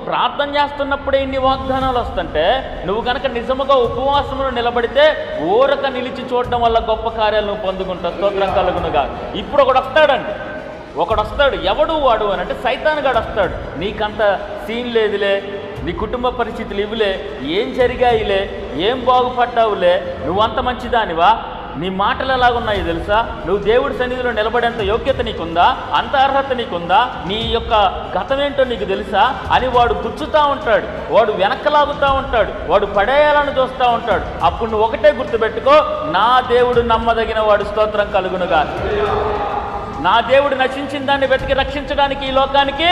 ప్రార్థన చేస్తున్నప్పుడే ఇన్ని వాగ్దానాలు వస్తుంటే నువ్వు కనుక నిజముగా ఉపవాసంలో నిలబడితే ఊరక నిలిచి చూడడం వల్ల గొప్ప కార్యాలు నువ్వు పొందుకుంటావు. స్తోత్రం కలుగునుగా. ఇప్పుడు ఒకడు వస్తాడు. ఎవడు వాడు అని అంటే సైతానుగాడు వస్తాడు. నీకంత సీన్ లేదులే, నీ కుటుంబ పరిస్థితులు ఇవ్వలే, ఏం జరిగాయిలే, ఏం బాగుపడ్డావులే, నువ్వంత మంచిదానివా, నీ మాటలు ఎలాగున్నాయి తెలుసా, నువ్వు దేవుడి సన్నిధిలో నిలబడేంత యోగ్యత నీకుందా, అంత అర్హత నీకుందా, నీ యొక్క గతం ఏంటో నీకు తెలుసా అని వాడు గుచ్చుతూ ఉంటాడు, వాడు వెనక్కలాగుతూ ఉంటాడు, వాడు పడేయాలని చూస్తూ ఉంటాడు. అప్పుడు నువ్వు ఒకటే గుర్తుపెట్టుకో, నా దేవుడు నమ్మదగిన వాడు. స్తోత్రం కలుగునుగా. నా దేవుడు నశించిన దాన్ని వెతికి రక్షించడానికి ఈ లోకానికి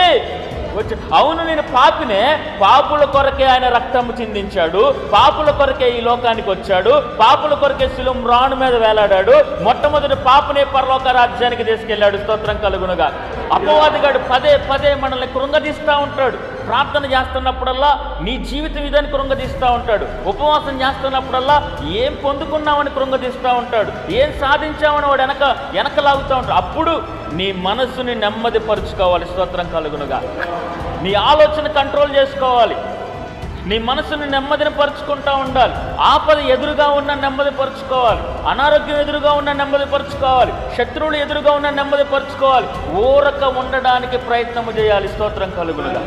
వచ్చి. అవును, నేను పాపినే, పాపుల కొరకే ఆయన రక్తము చిందించాడు, పాపుల కొరకే ఈ లోకానికి వచ్చాడు, పాపుల కొరకే శిలువ రాణు మీద వేలాడాడు, మొట్టమొదటి పాపనే పరలోక రాజ్యానికి తీసుకెళ్ళాడు. స్తోత్రం కలుగునుగా. అపవాదిగాడు పదే పదే మనల్ని కృంగదీస్తూ ఉంటాడు. ప్రార్థన చేస్తున్నప్పుడల్లా నీ జీవితం ఇదని కృంగదీస్తూ ఉంటాడు. ఉపవాసం చేస్తున్నప్పుడల్లా ఏం పొందుకున్నామని కృంగదీస్తూ ఉంటాడు, ఏం సాధించామని వాడు వెనకలాగుతూ ఉంటాడు. అప్పుడు నీ మనస్సుని నెమ్మదిపరుచుకోవాలి. స్తోత్రం కలుగునుగా. నీ ఆలోచన కంట్రోల్ చేసుకోవాలి. నీ మనసుని నెమ్మదిని పరుచుకుంటూ ఉండాలి. ఆపద ఎదురుగా ఉన్న నెమ్మది పరుచుకోవాలి, అనారోగ్యం ఎదురుగా ఉన్న నెమ్మది పరుచుకోవాలి, శత్రువులు ఎదురుగా ఉన్న నెమ్మది పరుచుకోవాలి. ఊరక ఉండడానికి ప్రయత్నము చేయాలి. స్తోత్రం కలుగునుగా.